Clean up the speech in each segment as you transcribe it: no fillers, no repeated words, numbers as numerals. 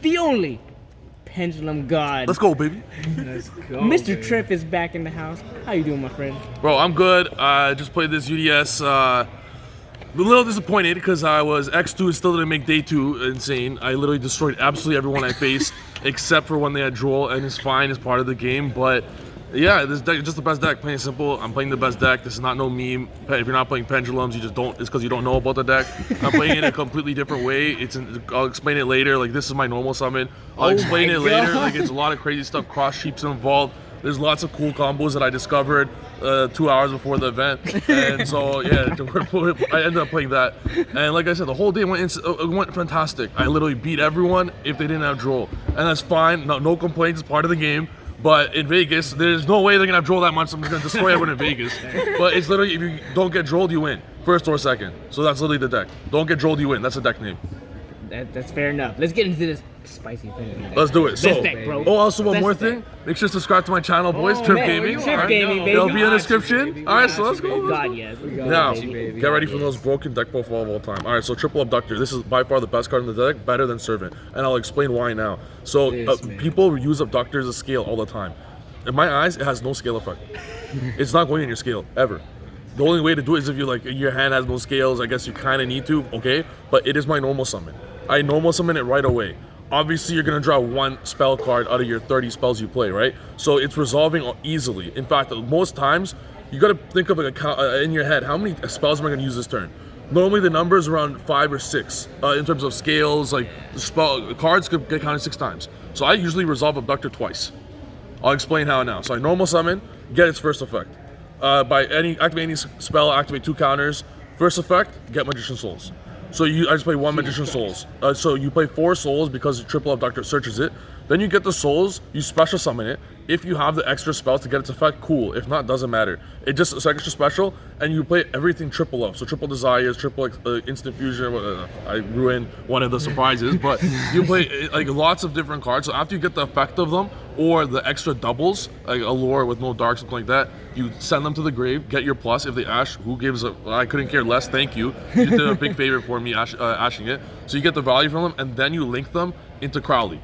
the only Pendulum God. Let's go, baby. Let's go, Mr. baby. Triff is back in the house. How you doing, my friend? Bro, I'm good. I just played this UDS. A little disappointed because I was X2 and still didn't make day 2 insane. I literally destroyed absolutely everyone I faced except for when they had Droll, and it's fine, it's part of the game. But yeah, this deck is just the best deck. Plain and simple. I'm playing the best deck. This is not no meme. If you're not playing Pendulums, you just don't. It's because you don't know about the deck. I'm playing it a completely different way. I'll explain it later. Like, this is my normal summon. I'll explain it later. Like, it's a lot of crazy stuff. Cross sheeps involved. There's lots of cool combos that I discovered 2 hours before the event, and so yeah, I ended up playing that. And like I said, the whole day went fantastic. I literally beat everyone if they didn't have Droll, and that's fine. No complaints. It's part of the game. But in Vegas, there's no way they're gonna have Droll that much. So I'm just gonna destroy everyone in Vegas. But it's literally, if you don't get Drolled, you win, first or second. So that's literally the deck. Don't get Drolled, you win. That's the deck name. That's fair enough. Let's get into this spicy thing. Let's do it. Best So, deck, bro. oh, also one Best more deck. thing. Make sure to subscribe to my channel, boys. TRIFF man, Gaming. TRIFF Alright? Gaming, baby. It'll be in the Got you, description. baby. All right, Got so you, let's go. baby. God, yes. Now, baby. get ready for the most broken deck profile of all time. All right, so Triple Abductor. This is by far the best card in the deck, better than Servant, and I'll explain why now. So Yes, man. people use Abductor as a scale all the time. In my eyes, it has no scale effect. It's not going in your scale ever. The only way to do it is if you like your hand has no scales. I guess you kind of need to, okay? But it is my normal summon. I normal summon it right away. Obviously, you're gonna draw one spell card out of your 30 spells you play, right? So it's resolving easily. In fact, most times you gotta think of like in your head, how many spells am I gonna use this turn? Normally the number is around 5 or 6 in terms of scales. Like cards could get counted 6 times. So I usually resolve Abductor twice. I'll explain how now. So I normal summon, get its first effect. By activate any spell, activate 2 counters. First effect, get Magician Souls. So I just play 1 Magician Souls. So you play 4 Souls because Triple Abductor searches it. Then you get the Souls, you special summon it. If you have the extra spells to get its effect, cool. If not, doesn't matter. It's extra special, and you play everything triple up. So triple Desires, triple Instant Fusion. I ruined one of the surprises, but you play like lots of different cards. So after you get the effect of them, or the extra doubles, like Allure with no dark, something like that, you send them to the grave, get your plus. If they ash, who gives a, I couldn't care less, thank you. You did a big favor for me ashing it. So you get the value from them, and then you link them into Crowley.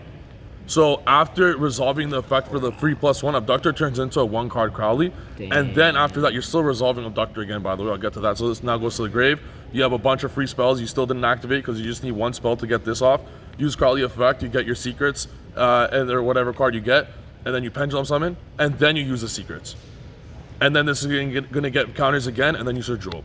So after resolving the effect for the free +1, Abductor turns into a 1-card Crowley. Damn. And then after that, you're still resolving Abductor again, by the way. I'll get to that. So this now goes to the grave. You have a bunch of free spells you still didn't activate because you just need 1 spell to get this off. Use Crowley effect, you get your secrets, or whatever card you get, and then you Pendulum summon, and then you use the secrets. And then this is gonna get counters again, and then you search Droll.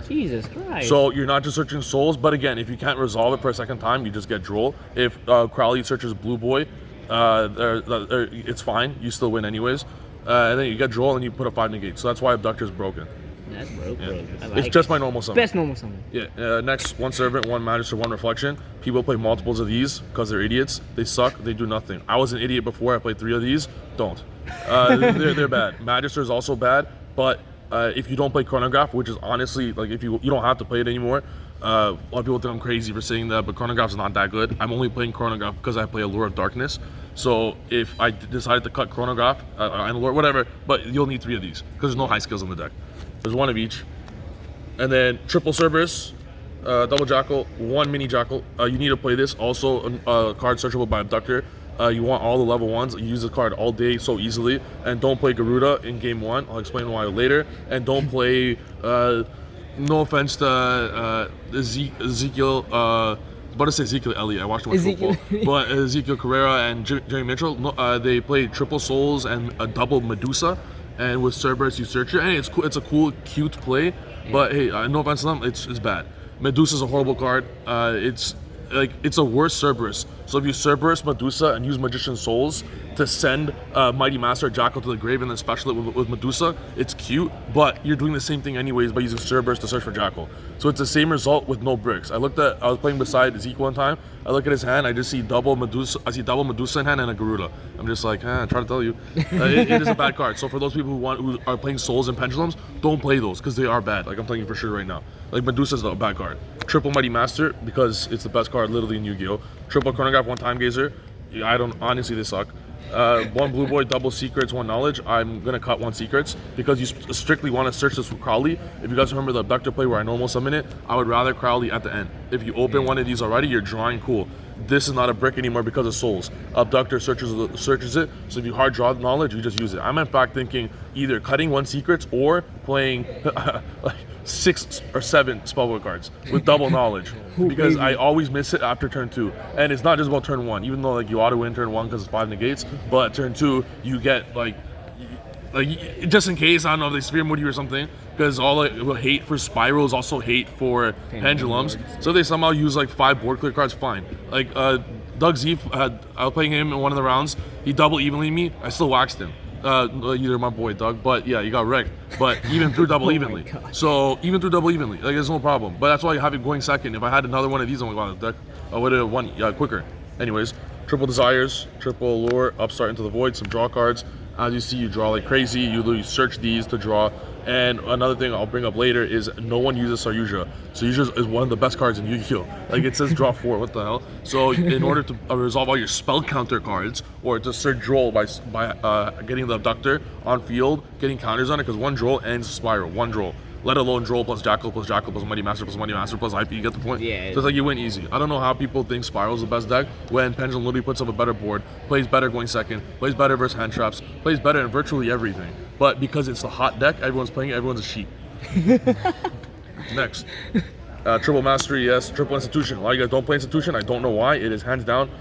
Jesus Christ. So you're not just searching souls, but again, if you can't resolve it for a second time, you just get Droll. If Crowley searches Blue Boy, it's fine. You still win anyways. And then you get Droll and you put a 5 negate. So that's why Abductor is broken. That's broke, Yeah. bro. I like It's just my normal summon. best normal summon. Yeah. Next, 1 Servant, 1 Magister, 1 Reflection. People play multiples of these because they're idiots. They suck. They do nothing. I was an idiot before. I played 3 of these. Don't. They're bad. Magister is also bad, but if you don't play Chronograph, which is honestly, like, if you don't have to play it anymore. A lot of people think I'm crazy for saying that, but Chronograph is not that good. I'm only playing Chronograph because I play Allure of Darkness. So if I decided to cut Chronograph and Allure, whatever, but you'll need 3 of these because there's no high skills in the deck. There's 1 of each. And then triple Cerberus, double Jackal, 1 mini Jackal. You need to play this. Also, a card searchable by Abductor. You want all the level 1s. You use the card all day so easily. And don't play Garuda in game 1. I'll explain why later. And don't play, no offense to Ezekiel, but I say Ezekiel Elliott. I watched him on football. But Ezekiel Carrera and Jerry Mitchell, they play triple Souls and a double Medusa. And with Cerberus, you search it, and it's cool. It's a cool, cute play. But hey, no offense to them, it's bad. Medusa's a horrible card. It's a worse Cerberus. So if you Cerberus Medusa and use Magician Souls to send Mighty Master or Jackal to the grave and then special it with Medusa, it's cute, but you're doing the same thing anyways by using Cerberus to search for Jackal. So it's the same result with no bricks. I was playing beside Zeke one time. I look at his hand, I just see double Medusa. I see double Medusa in hand and a Garuda. I'm just like, I try to tell you, it is a bad card. So for those people who are playing Souls and Pendulums, don't play those because they are bad. Like I'm telling you for sure right now. Like Medusa's a bad card. Triple Mighty Master because it's the best card literally in Yu-Gi-Oh. Triple Chronograph, 1 Time Gazer. I don't honestly, they suck. 1 Blue Boy, double Secrets, 1 Knowledge. I'm gonna cut 1 Secrets because you strictly want to search this for Crowley. If you guys remember the Abductor play where I normal summon it, I would rather Crowley at the end. If you open one of these already, you're drawing cool. this is not a brick anymore because of souls. Abductor searches it, so if you hard draw knowledge, you just use it. I'm in fact thinking either cutting 1 secrets or playing like 6 or 7 spellbook cards with double knowledge, because I always miss it after turn 2. And it's not just about turn 1, even though like you auto win turn 1 because it's 5 negates, but turn 2 you get like just in case, I don't know if they spear mode you or something, because all like hate for Spiral is also hate for Pendulums. So if they somehow use like 5 board clear cards, fine. Like Doug Z, I was playing him in one of the rounds, he double evenly me, I still waxed him. Either my boy Doug, but yeah, you got wrecked. But even through double evenly. So even through double evenly, like there's no problem. But that's why I have it going second. If I had another one of these on my deck, I would have won quicker. Anyways, triple desires, triple allure, upstart into the void, some draw cards. As you see, you draw like crazy. You literally search these to draw. And another thing I'll bring up later is no one uses yugioh. So yugioh is one of the best cards in Yu-Gi-Oh! Like it says draw 4, what the hell? So in order to resolve all your spell counter cards, or to search droll by getting the abductor on field, getting counters on it, because 1 droll ends Spiral, 1 droll. Let alone droll plus jackal plus Mighty Master plus Mighty Master plus IP, you get the point? Yeah. So it's like you win easy. I don't know how people think Spiral's the best deck when Pendulum literally puts up a better board, plays better going second, plays better versus hand traps, plays better in virtually everything. But because it's the hot deck, everyone's playing it, everyone's a sheep. Next. Triple Mastery, yes. Triple Institution. A lot of you guys don't play Institution. I don't know why. It is hands down,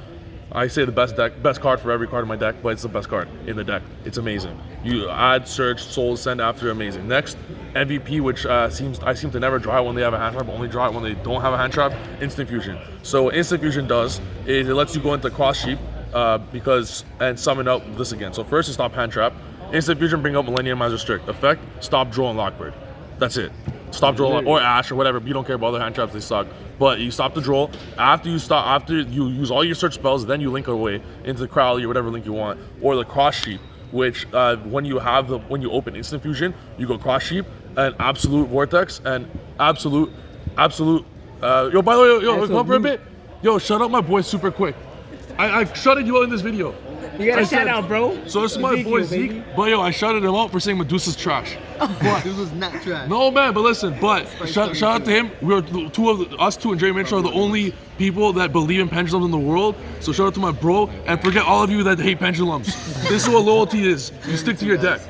I say the best card for every card in my deck, but it's the best card in the deck. It's amazing. You add, search, soul, send after, amazing. Next, MVP, which I seem to never draw it when they have a hand trap, but only draw it when they don't have a hand trap. Instant Fusion. So what Instant Fusion does is it lets you go into cross sheep and summon out this again. So first, you stop hand trap. Instant Fusion, bring up Millennium as restrict. Effect, stop, draw, and lockbird. That's it. Stop draw or Ash or whatever. You don't care about other hand traps, they suck. But you stop the draw. After you use all your search spells, then you link away into the Crowley or whatever link you want, or the cross sheep, which when you open Instant Fusion, you go cross sheep and absolute vortex and absolute. Yo, by the way, come up for a bit. Yo, shut up, my boy, super quick. I shutted you out in this video. You got a shout out, bro. So this is my boy Zeke, but yo, I shouted him out for saying Medusa's trash. But this was not trash. No man, but listen, shout out to him. We were us two and Jerry Mitchell are the only people that believe in pendulums in the world. So shout out to my bro, and forget all of you that hate pendulums. This is what loyalty is. You stick to your deck.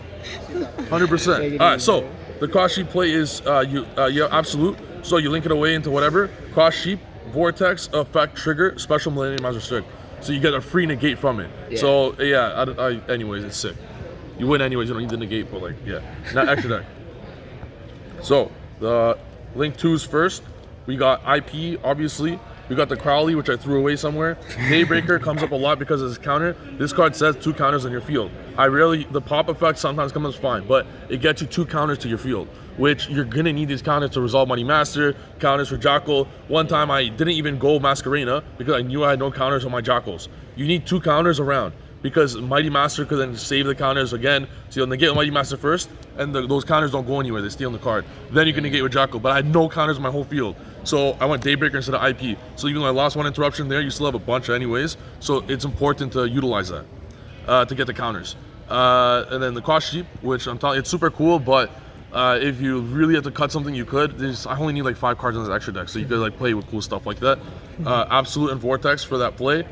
100%. All right, so the cross sheep play is you have absolute. So you link it away into whatever cross sheep, vortex, effect, trigger, special Millennium as restrict. So you get a free negate from it. Yeah. So yeah, anyways, it's sick. You win anyways, you don't need the negate, but like, yeah, not extra deck. So the link 2s first. We got IP, obviously. We got the Crowley, which I threw away somewhere. Daybreaker comes up a lot because of his counter. This card says 2 counters on your field. The pop effect sometimes comes fine, but it gets you 2 counters to your field, which you're gonna need these counters to resolve Mighty Master, counters for Jackal. One time I didn't even go Masquerena because I knew I had no counters on my Jackals. You need 2 counters around because Mighty Master could then save the counters again. So you'll negate Mighty Master first, and those counters don't go anywhere, they stay on the card. Then you can negate with Jackal, but I had no counters in my whole field. So I went Daybreaker instead of IP. So even though I lost 1 interruption there, you still have a bunch anyways. So it's important to utilize that to get the counters. And then the cross sheep, which I'm telling you, it's super cool, but if you really have to cut something, you could. I only need like 5 cards on this extra deck, so you could like play with cool stuff like that. Absolute and Vortex for that play.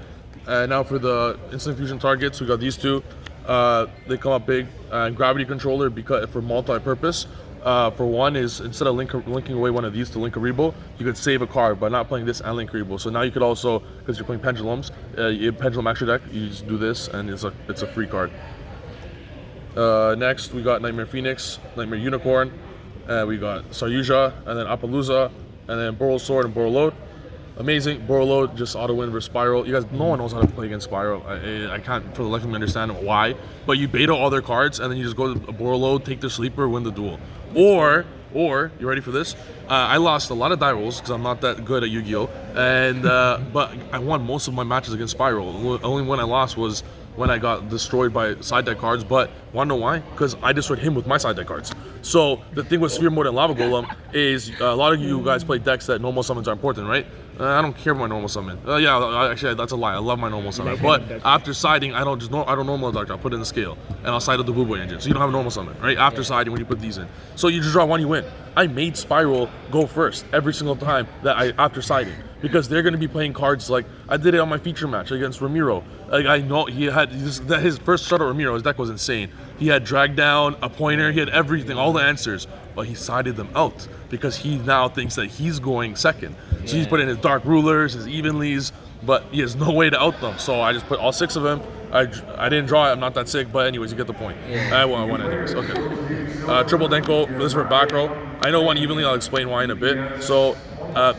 Now for the Instant Fusion targets, we got these 2. They come up big. Gravity Controller because for multi-purpose. For one is instead of linking away one of these to Linkaribo, you could save a card by not playing this and Linkaribo. So now you could also, because you're playing Pendulums, Pendulum extra deck, you just do this and it's a free card. Next we got Nightmare Phoenix, Nightmare Unicorn, we got Saryuja, and then Appaloosa, and then Boral Sword and Boral Load. Amazing. Boral Load, just auto win versus Spiral. You guys, no one knows how to play against Spiral. I can't for the life of me understand why. But you beta all their cards and then you just go to Boral Load, take their sleeper, win the duel. Or you ready for this? I lost a lot of die rolls because I'm not that good at Yu-Gi-Oh! And but I won most of my matches against Spiral. The only one I lost was when I got destroyed by side deck cards, but wanna know why? Because I destroyed him with my side deck cards. So the thing with Sphere Mode and Lava Golem is a lot of you guys play decks that normal summons are important, right? I don't care about my normal summon. Actually, that's a lie. I love my normal summon. But after siding, I don't normal Dark. I'll put it in the scale, and I'll side with the Blue Boy engine. So you don't have a normal summon, right? After siding, when you put these in, so you just draw one, you win. I made Spiral go first every single time after siding, because they're going to be playing cards like I did it on my feature match against Ramiro. Like I know he had his first shot at Ramiro. His deck was insane. He had drag down, a pointer. He had everything, all the answers, but he sided them out because he now thinks that he's going second. So he's putting his Dark Rulers, his Evenlies, but he has no way to out them. So I just put all 6 of them. I didn't draw it. I'm not that sick, but anyways, you get the point. I won anyways. Okay. Triple Denko. This is for back row. I know one Evenly. I'll explain why in a bit. So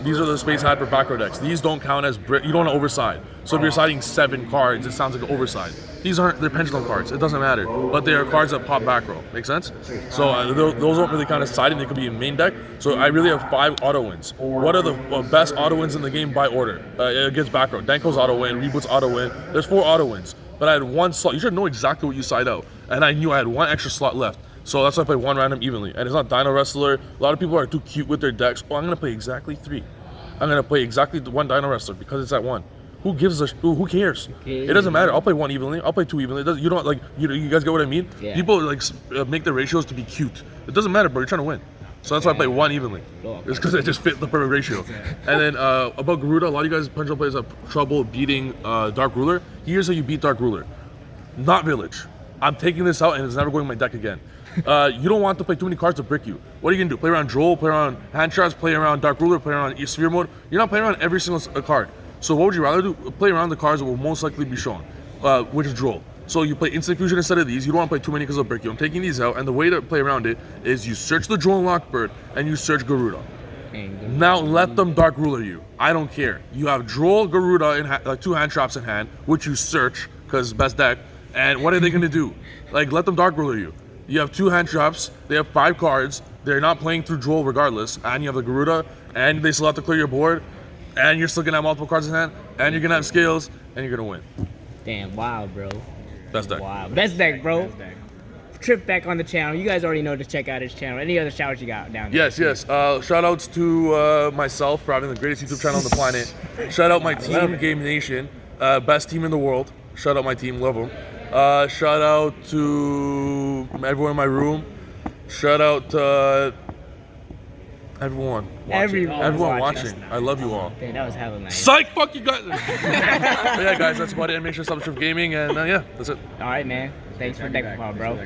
these are the space had for back row decks. These don't count as you don't want to overside. So if you're siding 7 cards, it sounds like an overside. They're pendulum cards. It doesn't matter, but they are cards that pop back row. Make sense? So those don't really count as siding. They could be in main deck. So I really have 5 auto wins. What are the best auto wins in the game by order? Against back row. Denko's auto win. Reboot's auto win. There's 4 auto wins, but I had 1 slot. You should know exactly what you side out, and I knew I had 1 extra slot left. So that's why I played 1 random evenly. And it's not Dino Wrestler. A lot of people are too cute with their decks. Oh, I'm gonna play exactly 3. I'm gonna play exactly 1 Dino Wrestler because it's at 1. Who gives a who cares? It doesn't matter. I'll play 1 evenly. I'll play 2 evenly. You don't like you guys get what I mean? Yeah. People like make the ratios to be cute. It doesn't matter, bro. You're trying to win. So that's why I play 1 evenly. It's because it just fit the perfect ratio. And then about Garuda, a lot of you guys Pendulum players have trouble beating Dark Ruler. Here's how you beat Dark Ruler. Not Village. I'm taking this out and it's never going in my deck again. You don't want to play too many cards to brick you. What are you gonna do? Play around Droll, play around Hand Traps, play around Dark Ruler, play around Sphere Mode. You're not playing around every single card. So what would you rather do? Play around the cards that will most likely be shown, which is Droll. So you play Instant Fusion instead of these. You don't want to play too many because they'll break you. I'm taking these out, and the way to play around it is you search the Droll and Lockbird, and you search Garuda. Now let them Dark Ruler you. I don't care. You have Droll, Garuda, and 2 Hand Traps in hand, which you search because best deck. And what are they gonna do? Like let them Dark Ruler you. You have 2 Hand Traps. They have 5 cards. They're not playing through Droll regardless, and you have the Garuda, and they still have to clear your board. And you're still gonna have multiple cards in hand, and you're gonna have scales, and you're gonna win. Damn, wow, bro. Best deck. Wow, best deck, bro. Best deck. Trip back on the channel. You guys already know to check out his channel. Any other shout outs you got down there? Yes. Shout outs to myself for having the greatest YouTube channel on the planet. Shout out my team, Game Nation, best team in the world. Shout out my team, love them. Shout out to everyone in my room. Shout out to everyone watching. I love you all. Dang, that was hella nice. Psych, fuck you guys. But yeah, guys, that's about it. And make sure to subscribe to Gaming, and yeah, that's it. All right, man. Thanks for deck bro.